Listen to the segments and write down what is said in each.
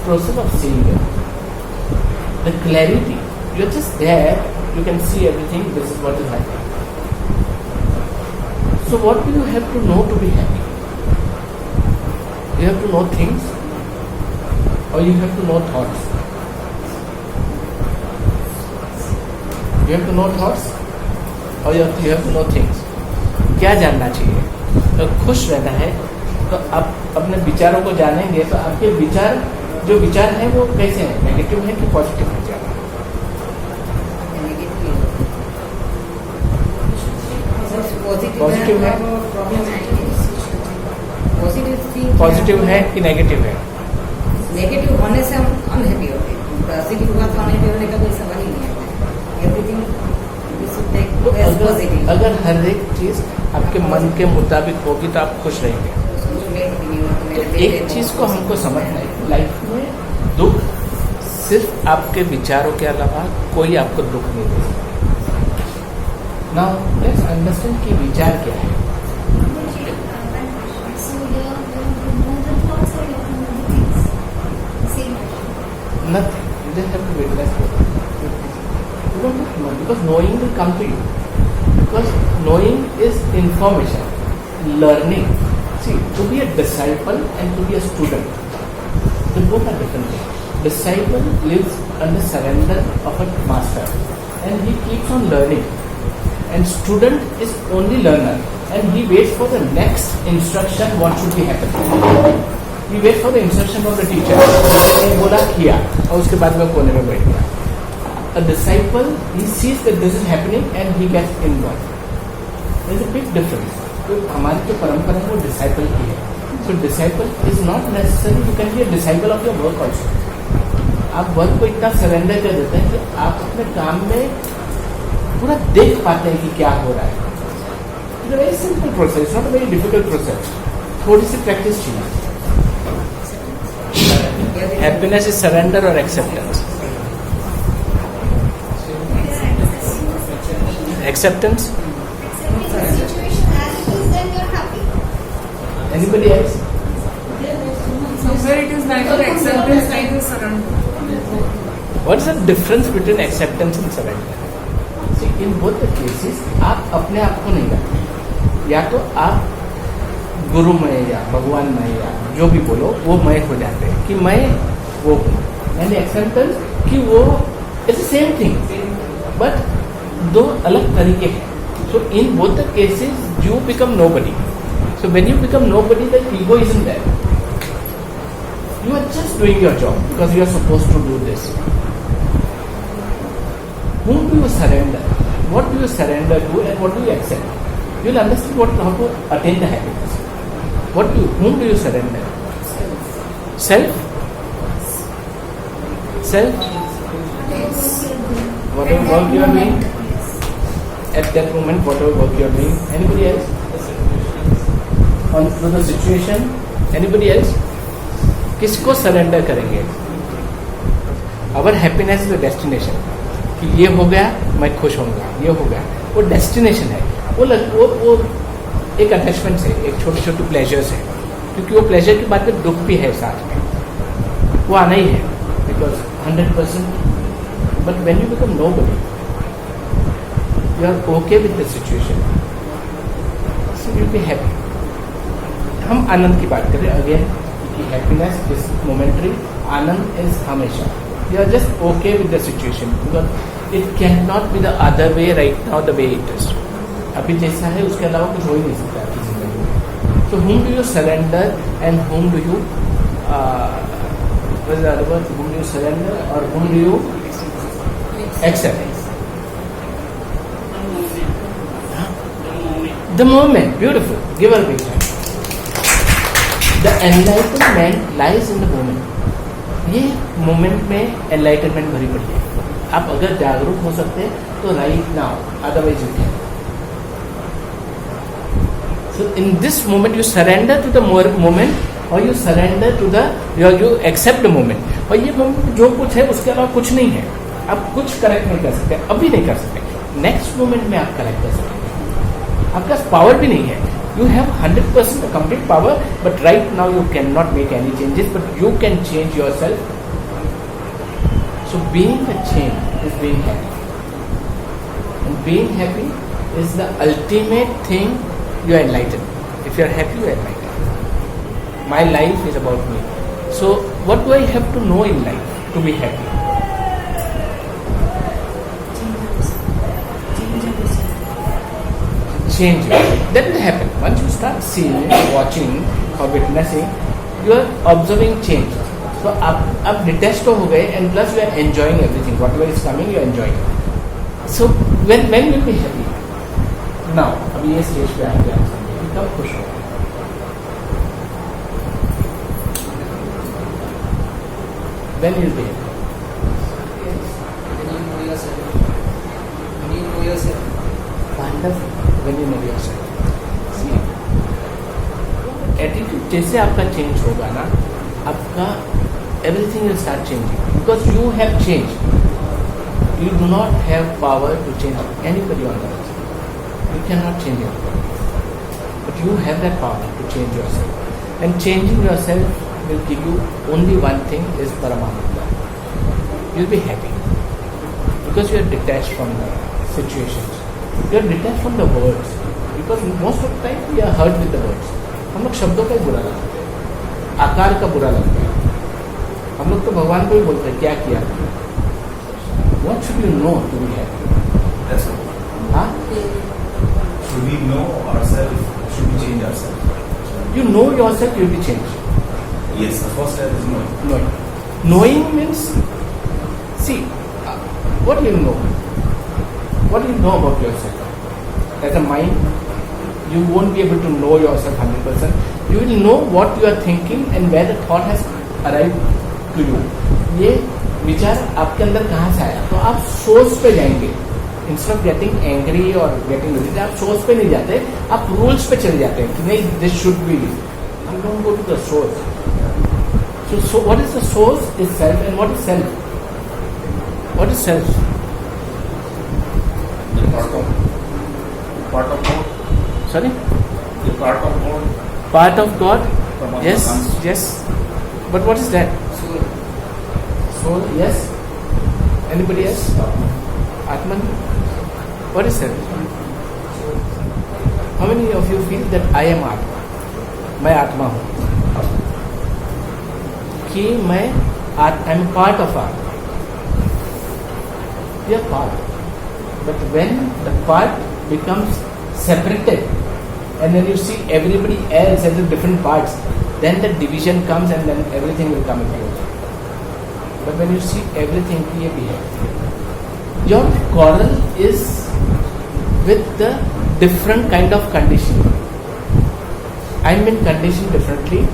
process of seeing it. The clarity, you're just there, you can see everything, this is what is happening. So what do you have to know to be happy? You have to know things, or you have to know thoughts? You have to know thoughts, or you have to know things. क्या जानना चाहिए? तो खुश रहना है तो आप अपने विचारों को जानेंगे तो आपके विचार जो विचार है वो कैसे हैं, नेगेटिव है कि पॉजिटिव है? पॉजिटिव है, पॉजिटिव है कि नेगेटिव है? नेगेटिव होने से हम अनहैप्पी होते हैं, पॉजिटिव हुआ तो अनहैप्पी होने का कोई सवाल ही नहीं है। Everything we should take as positive. अगर हर एक चीज आपके मन के मुताबिक होगी तो आप खुश रहेंगे। एक चीज को हमको समझना है, लाइफ में दुख सिर्फ आपके विचारों के अलावा कोई आपको दुख नहीं दे सकता। नाउ लेट्स अंडरस्टैंड कि विचार क्या है। Nothing. You just have to witness it. You don't have to know because knowing will come to you. Because knowing is information, learning. See, to be a disciple and to be a student, they both are different things. Disciple lives under surrender of a master and he keeps on learning. And student is only learner and he waits for the next instruction what should be happening. He waits for the instruction of the teacher. उसने बोला किया और उसके बाद में कोने में बैठ गया. A disciple, he sees that this is happening and he gets involved. There is a big difference. तो हमारी जो परंपरा है वो डिसाइपल की है. So disciple is not necessary. You can be a disciple of your work also. आप work को इतना सरेंडर कर देते हैं कि आप अपने काम में पूरा देख पाते हैं कि क्या हो रहा है. It's a very simple process. It's not a very difficult process. थोड़ी सी प्रैक्टिस चाहिए. Happiness is surrender or acceptance? Acceptance? Anybody else? Somewhere it is neither acceptance neither surrender. What is the difference between acceptance and surrender? See, in both the cases, आप अपने आप को नहीं रखते. या तो आप गुरु मय या भगवान मय या जो भी बोलो वो मय हो जाते हैं कि मैं वो हूँ. यानी एक्सेप्टेंस कि वो इट्स सेम थिंग बट दो अलग तरीके हैं. So in both the cases you become nobody. So when you become nobody the ego isn't there. You are just doing your job because you are supposed to do this. Whom do you surrender? What do you surrender to and what do you accept? You will understand how to attain the happiness. Whom do you surrender? Self? Self? Whatever work you are doing, at that moment, whatever work you are doing. Anybody else? On to the situation? Anybody else? किसको surrender करेंगे? अवर happiness is a destination कि ये हो गया मैं खुश होऊंगा, ये हो गया वो डेस्टिनेशन है. वो एक अटैचमेंट है, एक छोटी छोटी प्लेजर्स है क्योंकि वो प्लेजर के बाद में दुख भी है साथ में. वो आना ही है because 100%. But when you become nobody you are okay with the situation so you be happy. हम आनंद की बात करें again. Happiness is momentary. Anand is हमेशा. You are just okay with the situation because it cannot be the other way right now the way it is. अभी जैसा है उसके अलावा कुछ हो ही नहीं सकता आपकी जिंदगी में. So whom do you surrender and whom do you what is the other word? Whom do you surrender or whom do you accept? The moment. Beautiful. Give her a big hand. The enlightenment lies in the moment. ये moment में enlightenment भरी पड़ी है. आप अगर जागरूक हो सकते हैं तो right now, otherwise you can. So in this moment you surrender to the moment और you surrender to the you accept the moment. और ये मोमेंट जो कुछ है उसके अलावा कुछ नहीं है. आप कुछ करेक्ट नहीं कर सकते, अभी नहीं कर सकते. नेक्स्ट मोमेंट में आप करेक्ट कर सकते हैं. आपके पास पावर भी नहीं है. You have 100% complete power, but right now you cannot make any changes, but you can change yourself So being a change is being happy. And being happy is the ultimate thing. You are enlightened. If you are happy, you are enlightened. My life is about me. So what do I have to know in life to be happy? Change yourself. That will happen. Once you start seeing, watching or witnessing, you are observing change. So आप detached हो गए and plus you are enjoying everything. Whatever is coming, you are enjoying. So when you will be happy? Now, अभी ये stage पे आएंगे आप समझेंगे कब खुश हो. When you will be happy? When you know yourself. When you know yourself. Wonderful. When you know yourself. See, attitude जैसे आपका change होगा ना, आपका everything will start changing because you have changed. You do not have power to change anybody on earth. You cannot change anybody, but you have that power to change yourself. And changing yourself will give you only one thing: is Paramananda. You'll be happy because you are detached from the situations. You are detached from the words because most of the time we are hurt with the words. हम लोग शब्दों का ही बुरा लगता है, आकार का बुरा लगता है. हम लोग तो भगवान को ही बोलते हैं क्या किया. What should you know to be happy? That's all. हाँ? Should we know ourselves? Should we change ourselves? You know yourself, you will be changed. Yes, the first step is knowing. Knowing. Knowing means, see, what do you know? What do you know about yourself? As a mind, you won't be able to know yourself 100%. You will know what you are thinking and where the thought has arrived to you. ये विचार आपके अंदर कहाँ से आया? तो आप source पे जाएंगे. Instead of getting angry or getting irritated, आप सोर्स पे नहीं जाते, आप रूल्स पे चले जाते हैं कि नहीं, this should be. You don't go to the source. So what is the source is self, and what is self? What is self? The part of God. Sorry? The part of God. Part of God? From Yes, comes. yes. But what is that? Soul. Soul, yes. Anybody else? Atman? What is self? How many of you feel that I am Atma? मैं आत्मा हूँ. कि मैं I am part of Atma. We are part. But when the part becomes separated and then you see everybody else as the different parts, then the division comes and then everything will come into it. But when you see everything clear behavior, your quarrel is with the different kind of conditioning. I'm been conditioned differently,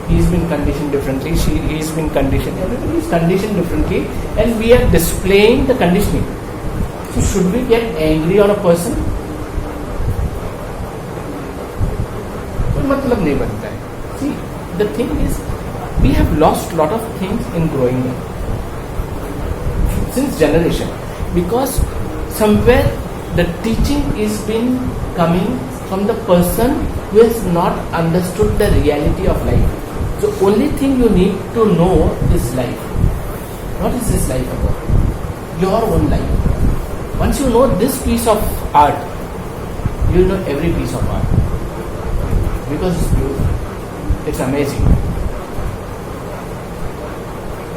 he's been conditioned differently, he's been conditioned, everybody is conditioned differently, and we are displaying the conditioning. So should we get angry on a person? कोई मतलब नहीं बनता है. See, the thing is, we have lost lot of things in growing up since generation, because somewhere the teaching is been coming from the person who has not understood the reality of life. The only thing you need to know is life. What is this life about? Your own life. Once you know this piece of art, you will know every piece of art. Because it's beautiful. It's amazing.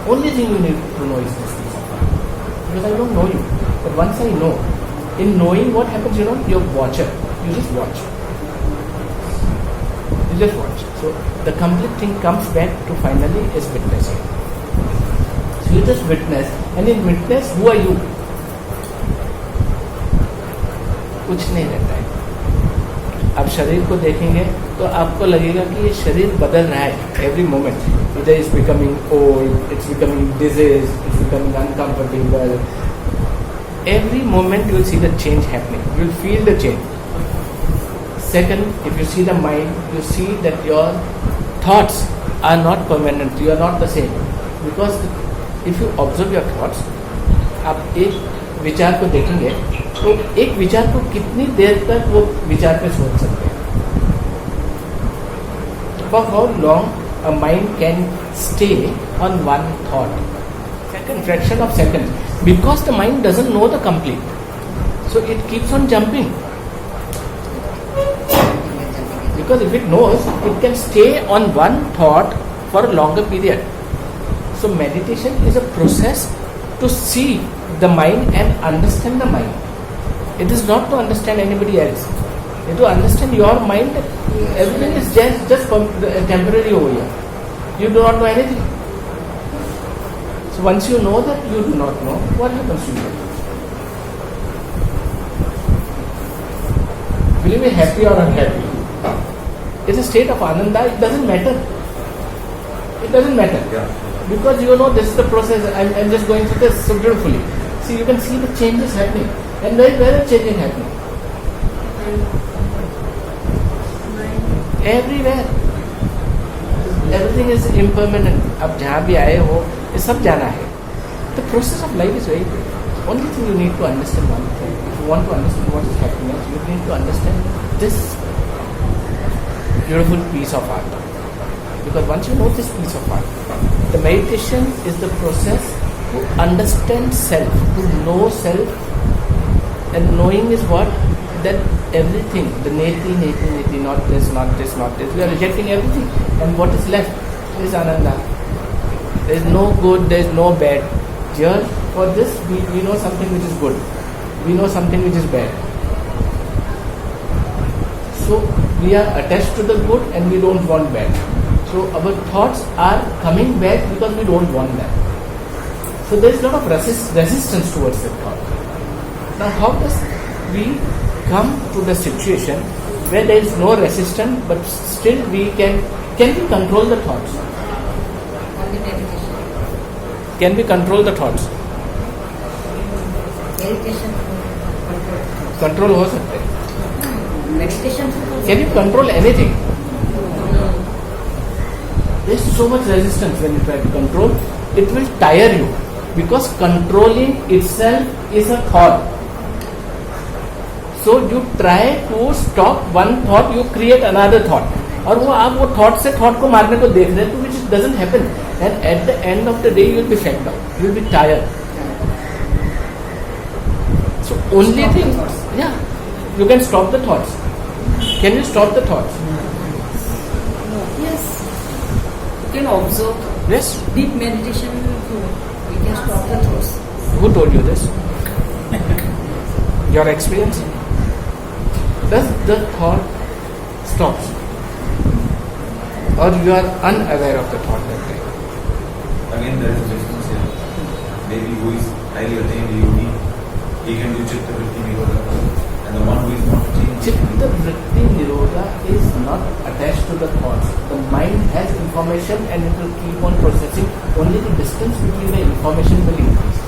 Only thing you need to know is this piece of art. Because I don't know you. But once I know, in knowing what happens, you're a watcher. You just watch. You just watch. So the complete thing comes back to finally is witnessing. So you just witness, and in witness, who are you? कुछ नहीं रहता है. आप शरीर को देखेंगे तो आपको लगेगा कि ये शरीर बदल रहा है एवरी मोमेंट. इधर is becoming old, it's becoming disease, it's becoming uncomfortable. Every moment you will see the change happening. You will feel the change. Second, if you see the mind, you see that your thoughts are not permanent. You are not the same. Because if you observe your thoughts, आप एक विचार को देखेंगे तो एक विचार को कितनी देर तक वो विचार पे सोच सकते हैं. For how long a mind can stay on one thought? second, fraction of seconds, because the mind doesn't know the complete. So it keeps on jumping. Because if it knows, it can stay on one thought for a longer period. So meditation is a process to see the mind and understand the mind. It is not to understand anybody else. It is to understand your mind. Everything is just temporary over here. You do not know anything. So once you know that you do not know, what happens to you? Will you be happy or unhappy? It's a state of ananda. It doesn't matter. It doesn't matter. Yeah. Because you know this is the process. I'm just going through this so beautifully. See, you can see the changes happening. And where are changes happening? Everywhere. Everything is impermanent. अब जहाँ भी आए हो, ये सब जाना है. The process of life is very good. Only thing you need to understand one thing. If you want to understand what is happiness, you need to understand this beautiful piece of art. Because once you know this piece of art, the meditation is the process to understand self, to know self, and knowing is what? That everything, the neti, not this, not this, not this. We are rejecting everything. And what is left is ananda. There is no good, there is no bad. Here, for this, we know something which is good. We know something which is bad. So, we are attached to the good and we don't want bad. So, our thoughts are coming back because we don't want them. So, there is a lot of resistance towards that thought. Now, how does we come to the situation where there is no resistance, but still we can we control the thoughts? Only meditation. Can we control the thoughts? Meditation Control हो सकते हैं. meditation Can you control anything? There is so much resistance when you try to control. It will tire you because controlling itself is a thought. So you try to stop one thought, you create another thought. और वो आप वो thought से thought को मारने को देख रहे हैं, which doesn't happen. And at the end of the day, you will be fed up. You will be tired. So only thing, yeah, you can stop the thoughts. Can you stop the thoughts? Yes. You can observe. Yes. Deep meditation. We can stop the thoughts. Who told you this? Your experience? Does the thought stops? Or you are unaware of the thought that time? Again, there is a difference here. Maybe who is highly attained yogi, he can do chitta vritti nirodha, and the one who is not attained. Chitta vritti nirodha is not attached to the thoughts. The mind has information and it will keep on processing. Only the distance between the information will increase.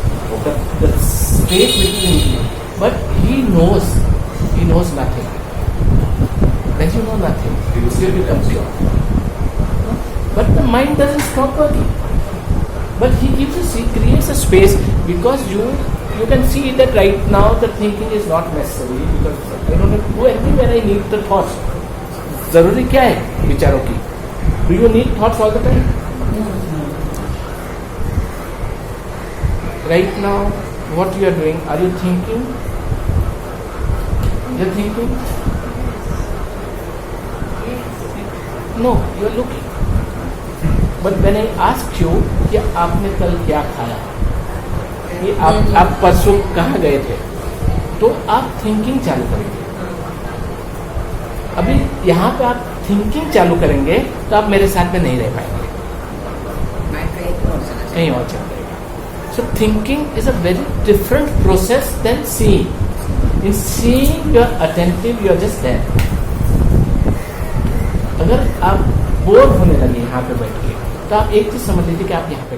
The space will increase. But he knows nothing. When you know nothing, you become pure. But the mind doesn't stop working. But he creates a space because you can see that right now the thinking is not necessary because I don't have to do anything when I need the thoughts. जरूरी क्या है विचारों की? Do you need thoughts all the time? Right now, what you are doing? Are you thinking? You're thinking? No, you're looking. But when I asked you कि आपने कल क्या खाया, कि आप परसों कहाँ गए थे, तो आप थिंकिंग चालू करेंगे. अभी यहाँ पे आप थिंकिंग चालू करेंगे तो आप मेरे साथ में नहीं रह पाएंगे, कहीं और चल जाएगा. So thinking is a very different process than seeing. In seeing you are attentive, you are just there. अगर आप बोर होने लगे यहाँ पे बैठ के तो आप एक चीज समझ लीजिए कि आप यहाँ पे